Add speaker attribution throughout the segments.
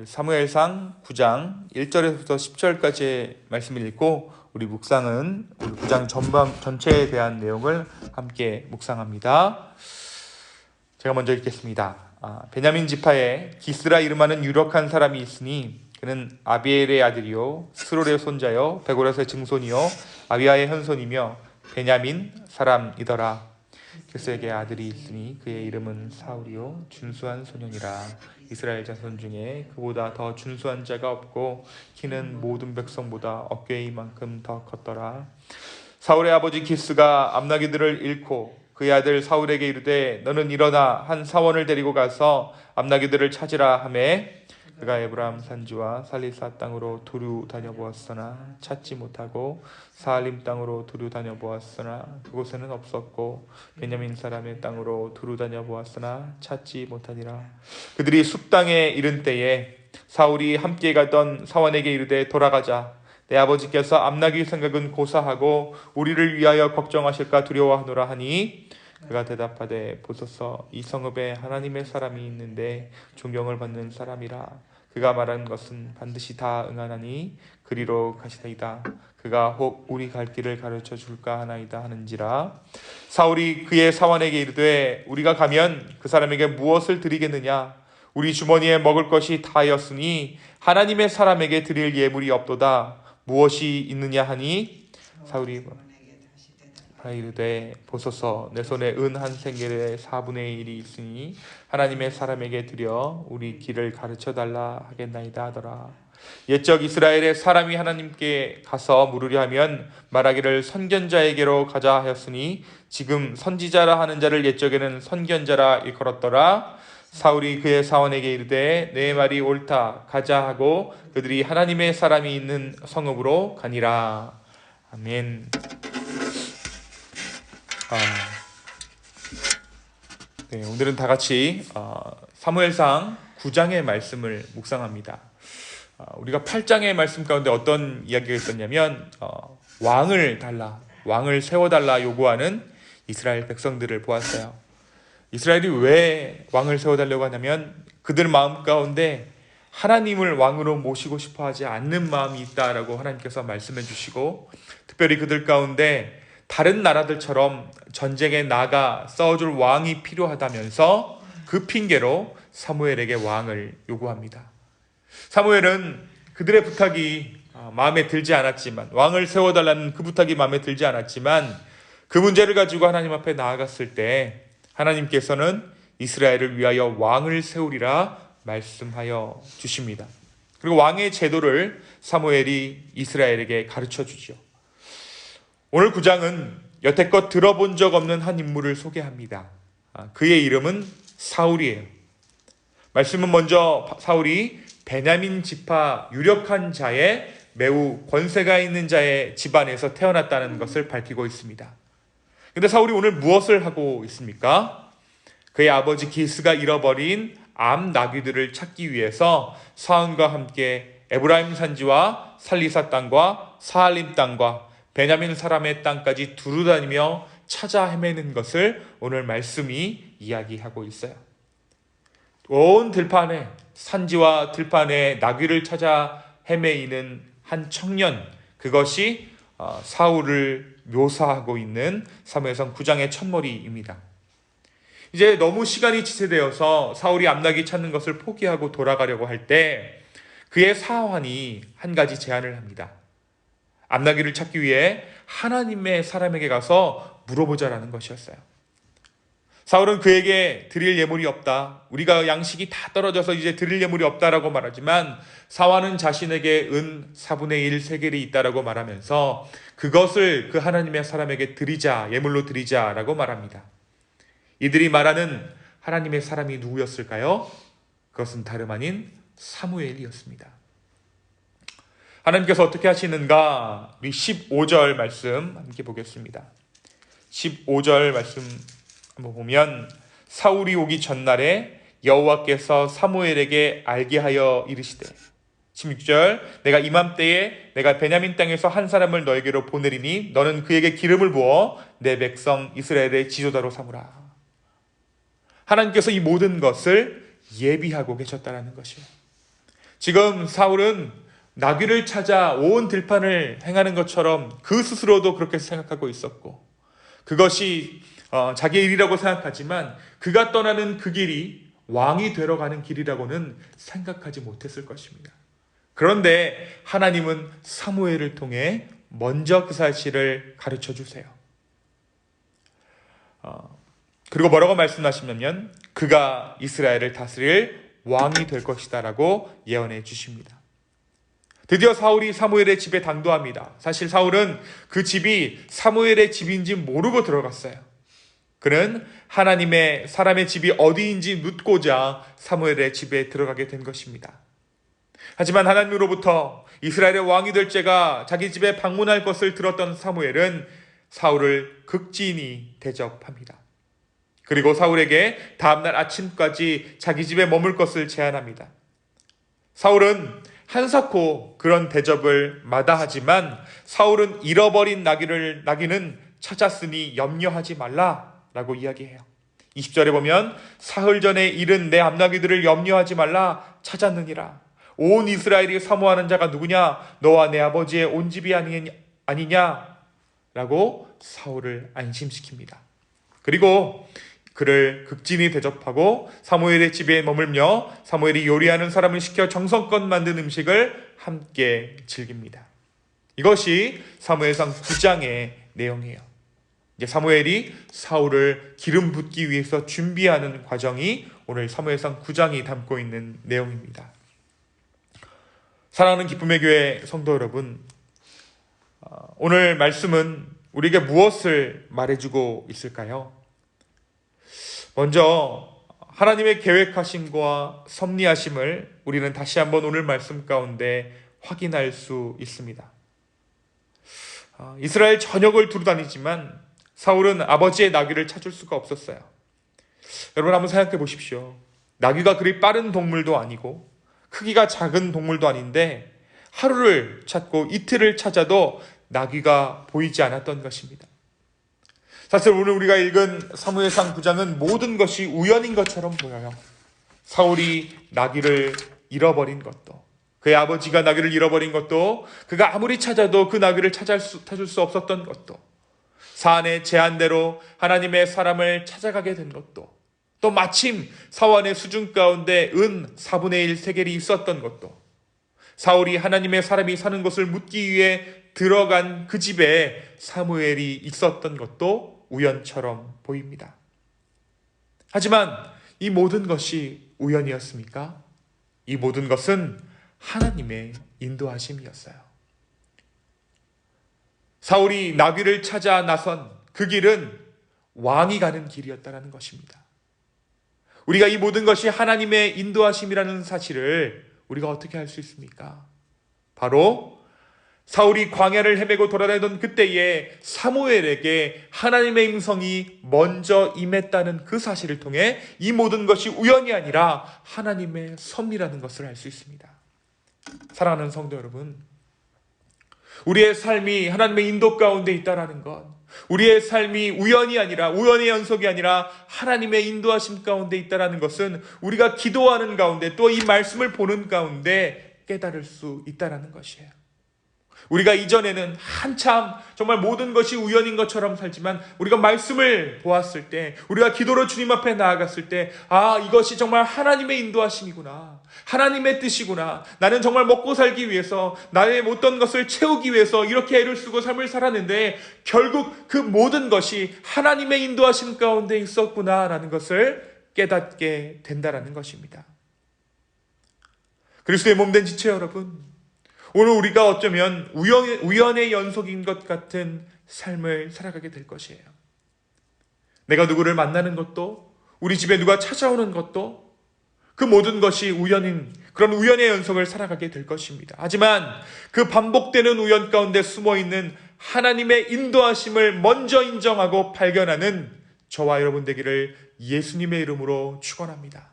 Speaker 1: 사무엘상 9장 1절에서부터 10절까지의 말씀을 읽고 우리 묵상은 우리 9장 전체에 대한 내용을 함께 묵상합니다. 제가 먼저 읽겠습니다. 베냐민 지파에 기스라 이름하는 유력한 사람이 있으니 그는 아비엘의 아들이요 스롤의 손자요 베고라스의 증손이요 아비아의 현손이며 베냐민 사람이더라. 기스에게 아들이 있으니 그의 이름은 사울이요 준수한 소년이라. 이스라엘 자손 중에 그보다 더 준수한 자가 없고 키는 모든 백성보다 어깨 이만큼 더 컸더라. 사울의 아버지 기스가 암나기들을 잃고 그의 아들 사울에게 이르되 너는 일어나 한 사원을 데리고 가서 암나기들을 찾으라 하매 그가 에브라임 산지와 살리사 땅으로 두루 다녀보았으나 찾지 못하고 사알림 땅으로 두루 다녀보았으나 그곳에는 없었고 베냐민 사람의 땅으로 두루 다녀보았으나 찾지 못하니라. 그들이 숲 땅에 이른 때에 사울이 함께 가던 사원에게 이르되 돌아가자. 내 아버지께서 암나기 생각은 고사하고 우리를 위하여 걱정하실까 두려워하노라 하니 그가 대답하되 보소서 이 성읍에 하나님의 사람이 있는데 존경을 받는 사람이라. 그가 말한 것은 반드시 다 응하나니 그리로 가시나이다. 그가 혹 우리 갈 길을 가르쳐 줄까 하나이다 하는지라. 사울이 그의 사원에게 이르되 우리가 가면 그 사람에게 무엇을 드리겠느냐? 우리 주머니에 먹을 것이 다였으니 하나님의 사람에게 드릴 예물이 없도다. 무엇이 있느냐 하니 사울이 이르되 보소서 내 손에 은 한 생겔의 4분의 1이 있으니 하나님의 사람에게 드려 우리 길을 가르쳐 달라 하겠나이다 하더라. 옛적 이스라엘의 사람이 하나님께 가서 물으려 하면 말하기를 선견자에게로 가자 하였으니 지금 선지자라 하는 자를 옛적에는 선견자라 일컬었더라. 사울이 그의 사원에게 이르되 내 말이 옳다 가자 하고 그들이 하나님의 사람이 있는 성읍으로 가니라. 아멘. 네, 오늘은 다 같이 사무엘상 9장의 말씀을 묵상합니다. 우리가 8장의 말씀 가운데 어떤 이야기가 있었냐면 왕을 세워달라 요구하는 이스라엘 백성들을 보았어요. 이스라엘이 왜 왕을 세워달라고 하냐면 그들 마음 가운데 하나님을 왕으로 모시고 싶어 하지 않는 마음이 있다라고 하나님께서 말씀해 주시고 특별히 그들 가운데 다른 나라들처럼 전쟁에 나가 싸워줄 왕이 필요하다면서 그 핑계로 사무엘에게 왕을 요구합니다. 사무엘은 그들의 부탁이 마음에 들지 않았지만 왕을 세워달라는 그 부탁이 마음에 들지 않았지만 그 문제를 가지고 하나님 앞에 나아갔을 때 하나님께서는 이스라엘을 위하여 왕을 세우리라 말씀하여 주십니다. 그리고 왕의 제도를 사무엘이 이스라엘에게 가르쳐 주죠. 오늘 9장은 여태껏 들어본 적 없는 한 인물을 소개합니다. 그의 이름은 사울이에요. 말씀은 먼저 사울이 베냐민 지파 유력한 자의 매우 권세가 있는 자의 집안에서 태어났다는 것을 밝히고 있습니다. 그런데 사울이 오늘 무엇을 하고 있습니까? 그의 아버지 기스가 잃어버린 암 나귀들을 찾기 위해서 사울과 함께 에브라임 산지와 살리사 땅과 사알림 땅과 베냐민 사람의 땅까지 두루다니며 찾아 헤매는 것을 오늘 말씀이 이야기하고 있어요. 온 들판에 산지와 들판에 나귀를 찾아 헤매이는 한 청년, 그것이 사울을 묘사하고 있는 사무엘상 9장의 첫머리입니다. 이제 너무 시간이 지체되어서 사울이 암나귀 찾는 것을 포기하고 돌아가려고 할 때 그의 사환이 한 가지 제안을 합니다. 암나귀를 찾기 위해 하나님의 사람에게 가서 물어보자라는 것이었어요. 사울은 그에게 드릴 예물이 없다. 우리가 양식이 다 떨어져서 이제 드릴 예물이 없다라고 말하지만 사환은 자신에게 은 4분의 1 세겔이 있다라고 말하면서 그것을 그 하나님의 사람에게 드리자, 예물로 드리자라고 말합니다. 이들이 말하는 하나님의 사람이 누구였을까요? 그것은 다름 아닌 사무엘이었습니다. 하나님께서 어떻게 하시는가? 우리 15절 말씀 함께 보겠습니다. 15절 말씀 한번 보면 사울이 오기 전날에 여호와께서 사무엘에게 알게 하여 이르시되 16절 내가 이맘때에 내가 베냐민 땅에서 한 사람을 너에게로 보내리니 너는 그에게 기름을 부어 내 백성 이스라엘의 지도자로 삼으라. 하나님께서 이 모든 것을 예비하고 계셨다는 것이에요. 지금 사울은 나귀를 찾아 온 들판을 행하는 것처럼 그 스스로도 그렇게 생각하고 있었고, 그것이 자기의 일이라고 생각하지만 그가 떠나는 그 길이 왕이 되러 가는 길이라고는 생각하지 못했을 것입니다. 그런데 하나님은 사무엘을 통해 먼저 그 사실을 가르쳐 주세요. 그리고 뭐라고 말씀하시냐면 그가 이스라엘을 다스릴 왕이 될 것이다 라고 예언해 주십니다. 드디어 사울이 사무엘의 집에 당도합니다. 사실 사울은 그 집이 사무엘의 집인지 모르고 들어갔어요. 그는 하나님의 사람의 집이 어디인지 묻고자 사무엘의 집에 들어가게 된 것입니다. 하지만 하나님으로부터 이스라엘의 왕이 될 자가 자기 집에 방문할 것을 들었던 사무엘은 사울을 극진히 대접합니다. 그리고 사울에게 다음날 아침까지 자기 집에 머물 것을 제안합니다. 사울은 한사코 그런 대접을 마다하지만 사울은 잃어버린 나귀는 찾았으니 염려하지 말라라고 이야기해요. 20절에 보면 사흘 전에 잃은 내 암나귀들을 염려하지 말라, 찾았느니라. 온 이스라엘이 사모하는 자가 누구냐? 너와 내 아버지의 온 집이 아니냐라고 사울을 안심시킵니다. 그리고 그를 극진히 대접하고 사무엘의 집에 머물며 사무엘이 요리하는 사람을 시켜 정성껏 만든 음식을 함께 즐깁니다. 이것이 사무엘상 9장의 내용이에요. 이제 사무엘이 사울을 기름 붓기 위해서 준비하는 과정이 오늘 사무엘상 9장이 담고 있는 내용입니다. 사랑하는 기쁨의 교회 성도 여러분, 오늘 말씀은 우리에게 무엇을 말해주고 있을까요? 먼저 하나님의 계획하심과 섭리하심을 우리는 다시 한번 오늘 말씀 가운데 확인할 수 있습니다. 이스라엘 전역을 두루다니지만 사울은 아버지의 나귀를 찾을 수가 없었어요. 여러분 한번 생각해 보십시오. 나귀가 그리 빠른 동물도 아니고 크기가 작은 동물도 아닌데 하루를 찾고 이틀을 찾아도 나귀가 보이지 않았던 것입니다. 사실 오늘 우리가 읽은 사무엘상 9장은 모든 것이 우연인 것처럼 보여요. 사울이 나귀를 잃어버린 것도, 그의 아버지가 나귀를 잃어버린 것도, 그가 아무리 찾아도 그 나귀를 찾을 수 없었던 것도, 사안의 제안대로 하나님의 사람을 찾아가게 된 것도, 또 마침 사원의 수중 가운데 은 4분의 1 세겔이 있었던 것도, 사울이 하나님의 사람이 사는 곳을 묻기 위해 들어간 그 집에 사무엘이 있었던 것도 우연처럼 보입니다. 하지만 이 모든 것이 우연이었습니까? 이 모든 것은 하나님의 인도하심이었어요. 사울이 나귀를 찾아 나선 그 길은 왕이 가는 길이었다는 것입니다. 우리가 이 모든 것이 하나님의 인도하심이라는 사실을 우리가 어떻게 알 수 있습니까? 바로 사울이 광야를 헤매고 돌아다니던 그때에 사무엘에게 하나님의 음성이 먼저 임했다는 그 사실을 통해 이 모든 것이 우연이 아니라 하나님의 섭리라는 것을 알 수 있습니다. 사랑하는 성도 여러분, 우리의 삶이 하나님의 인도 가운데 있다라는 것, 우리의 삶이 우연이 아니라 우연의 연속이 아니라 하나님의 인도하심 가운데 있다라는 것은 우리가 기도하는 가운데 또 이 말씀을 보는 가운데 깨달을 수 있다라는 것이에요. 우리가 이전에는 한참 정말 모든 것이 우연인 것처럼 살지만 우리가 말씀을 보았을 때, 우리가 기도로 주님 앞에 나아갔을 때, 이것이 정말 하나님의 인도하심이구나, 하나님의 뜻이구나, 나는 정말 먹고 살기 위해서 나의 못던 것을 채우기 위해서 이렇게 애를 쓰고 삶을 살았는데 결국 그 모든 것이 하나님의 인도하심 가운데 있었구나라는 것을 깨닫게 된다라는 것입니다. 그리스도의 몸된 지체 여러분, 오늘 우리가 어쩌면 우연의 연속인 것 같은 삶을 살아가게 될 것이에요. 내가 누구를 만나는 것도, 우리 집에 누가 찾아오는 것도, 그 모든 것이 그런 우연의 연속을 살아가게 될 것입니다. 하지만 그 반복되는 우연 가운데 숨어있는 하나님의 인도하심을 먼저 인정하고 발견하는 저와 여러분 되기를 예수님의 이름으로 축원합니다.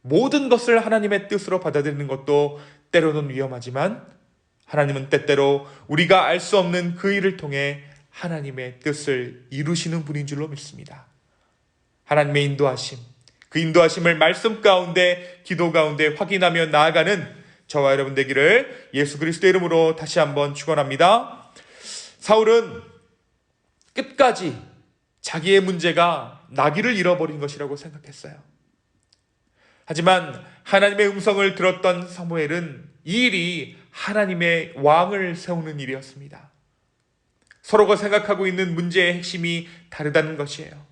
Speaker 1: 모든 것을 하나님의 뜻으로 받아들이는 것도 때로는 위험하지만 하나님은 때때로 우리가 알 수 없는 그 일을 통해 하나님의 뜻을 이루시는 분인 줄로 믿습니다. 하나님의 인도하심, 그 인도하심을 말씀 가운데, 기도 가운데 확인하며 나아가는 저와 여러분 되기를 예수 그리스도의 이름으로 다시 한번 축원합니다. 사울은 끝까지 자기의 문제가 나귀를 잃어버린 것이라고 생각했어요. 하지만 하나님의 음성을 들었던 사무엘은 이 일이 하나님의 왕을 세우는 일이었습니다. 서로가 생각하고 있는 문제의 핵심이 다르다는 것이에요.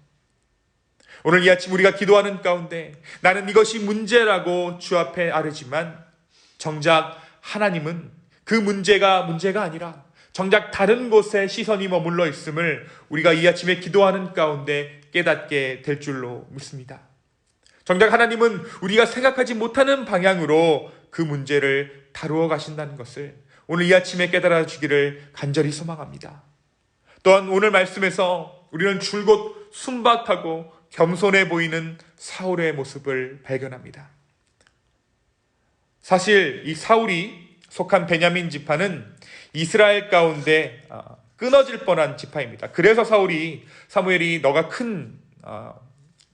Speaker 1: 오늘 이 아침 우리가 기도하는 가운데 나는 이것이 문제라고 주 앞에 아뢰지만 정작 하나님은 그 문제가 아니라 정작 다른 곳에 시선이 머물러 있음을 우리가 이 아침에 기도하는 가운데 깨닫게 될 줄로 믿습니다. 정작 하나님은 우리가 생각하지 못하는 방향으로 그 문제를 다루어 가신다는 것을 오늘 이 아침에 깨달아 주기를 간절히 소망합니다. 또한 오늘 말씀에서 우리는 줄곧 순박하고 겸손해 보이는 사울의 모습을 발견합니다. 사실 이 사울이 속한 베냐민 지파는 이스라엘 가운데 끊어질 뻔한 지파입니다. 그래서 사무엘이 너가 큰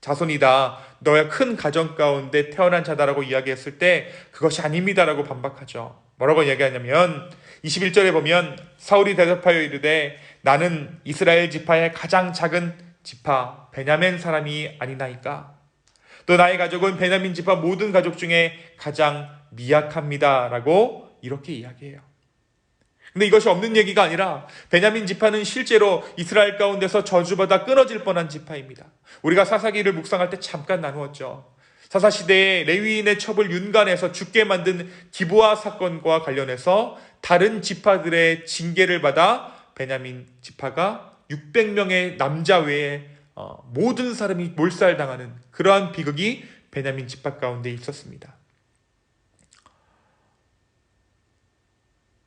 Speaker 1: 자손이다, 너의 큰 가정 가운데 태어난 자다라고 이야기했을 때 그것이 아닙니다라고 반박하죠. 뭐라고 이야기하냐면 21절에 보면 사울이 대답하여 이르되 나는 이스라엘 지파의 가장 작은 지파 베냐민 사람이 아니나이까. 또 나의 가족은 베냐민 지파 모든 가족 중에 가장 미약합니다 라고 이렇게 이야기해요. 근데 이것이 없는 얘기가 아니라 베냐민 지파는 실제로 이스라엘 가운데서 저주받아 끊어질 뻔한 지파입니다. 우리가 사사기를 묵상할 때 잠깐 나누었죠. 사사시대에 레위인의 첩을 윤관해서 죽게 만든 기브아 사건과 관련해서 다른 지파들의 징계를 받아 베냐민 지파가 600명의 남자 외에 모든 사람이 몰살당하는 그러한 비극이 베냐민 지파 가운데 있었습니다.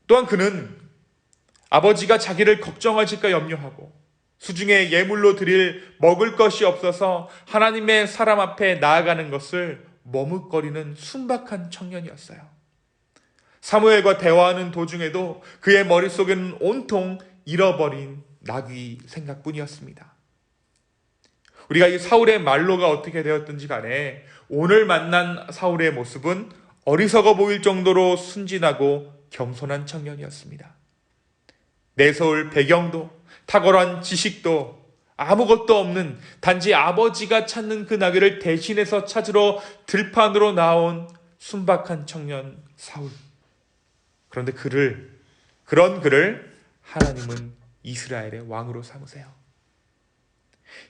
Speaker 1: 또한 그는 아버지가 자기를 걱정하실까 염려하고 수중에 예물로 드릴 먹을 것이 없어서 하나님의 사람 앞에 나아가는 것을 머뭇거리는 순박한 청년이었어요. 사무엘과 대화하는 도중에도 그의 머릿속에는 온통 잃어버린 나귀 생각뿐이었습니다. 우리가 이 사울의 말로가 어떻게 되었든지 간에 오늘 만난 사울의 모습은 어리석어 보일 정도로 순진하고 겸손한 청년이었습니다. 내세울 배경도 탁월한 지식도 아무것도 없는 단지 아버지가 찾는 그 나귀를 대신해서 찾으러 들판으로 나온 순박한 청년 사울. 그런데 그런 그를 하나님은 이스라엘의 왕으로 삼으세요.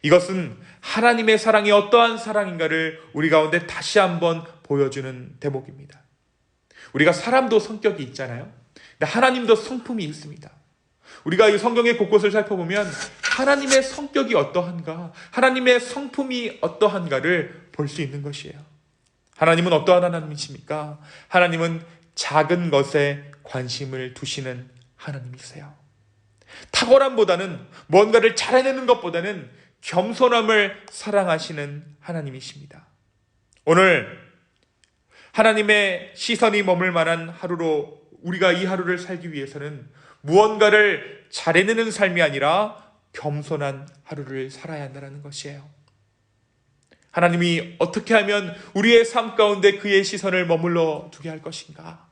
Speaker 1: 이것은 하나님의 사랑이 어떠한 사랑인가를 우리 가운데 다시 한번 보여주는 대목입니다. 우리가 사람도 성격이 있잖아요. 근데 하나님도 성품이 있습니다. 우리가 이 성경의 곳곳을 살펴보면 하나님의 성격이 어떠한가, 하나님의 성품이 어떠한가를 볼 수 있는 것이에요. 하나님은 어떠한 하나님이십니까? 하나님은 작은 것에 관심을 두시는 하나님이세요. 탁월함보다는 뭔가를 잘해내는 것보다는 겸손함을 사랑하시는 하나님이십니다. 오늘 하나님의 시선이 머물 만한 하루로 우리가 이 하루를 살기 위해서는 무언가를 잘해내는 삶이 아니라 겸손한 하루를 살아야 한다는 것이에요. 하나님이 어떻게 하면 우리의 삶 가운데 그의 시선을 머물러 두게 할 것인가?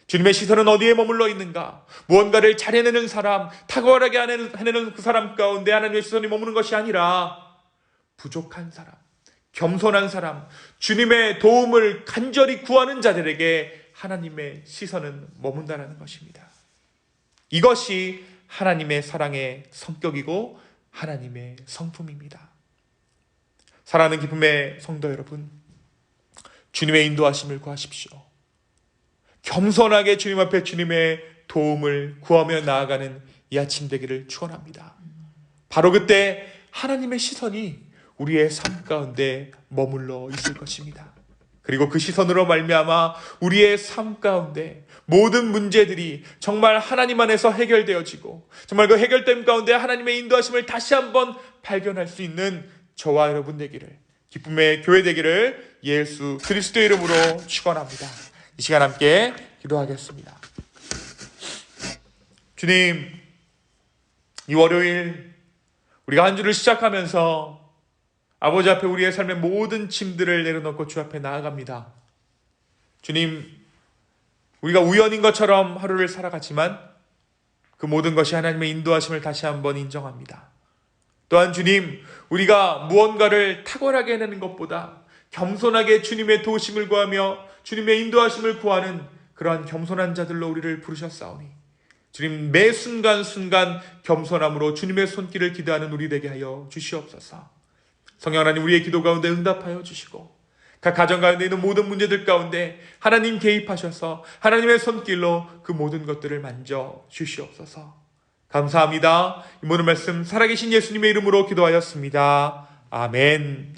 Speaker 1: 주님의 시선은 어디에 머물러 있는가? 무언가를 잘해내는 사람, 탁월하게 해내는 그 사람 가운데 하나님의 시선이 머무는 것이 아니라 부족한 사람, 겸손한 사람, 주님의 도움을 간절히 구하는 자들에게 하나님의 시선은 머문다는 것입니다. 이것이 하나님의 사랑의 성격이고 하나님의 성품입니다. 사랑하는 기쁨의 성도 여러분, 주님의 인도하심을 구하십시오. 겸손하게 주님 앞에 주님의 도움을 구하며 나아가는 이 아침 되기를 축원합니다. 바로 그때 하나님의 시선이 우리의 삶 가운데 머물러 있을 것입니다. 그리고 그 시선으로 말미암아 우리의 삶 가운데 모든 문제들이 정말 하나님 안에서 해결되어지고 정말 그 해결됨 가운데 하나님의 인도하심을 다시 한번 발견할 수 있는 저와 여러분 되기를, 기쁨의 교회 되기를 예수 그리스도의 이름으로 축원합니다. 이 시간 함께 기도하겠습니다. 주님, 이 월요일 우리가 한 주를 시작하면서 아버지 앞에 우리의 삶의 모든 짐들을 내려놓고 주 앞에 나아갑니다. 주님, 우리가 우연인 것처럼 하루를 살아가지만 그 모든 것이 하나님의 인도하심을 다시 한번 인정합니다. 또한 주님, 우리가 무언가를 탁월하게 해내는 것보다 겸손하게 주님의 도우심을 구하며 주님의 인도하심을 구하는 그러한 겸손한 자들로 우리를 부르셨사오니 주님, 매 순간순간 겸손함으로 주님의 손길을 기대하는 우리 되게 하여 주시옵소서. 성령 하나님, 우리의 기도 가운데 응답하여 주시고 각 가정 가운데 있는 모든 문제들 가운데 하나님 개입하셔서 하나님의 손길로 그 모든 것들을 만져 주시옵소서. 감사합니다. 이 모든 말씀 살아계신 예수님의 이름으로 기도하였습니다. 아멘.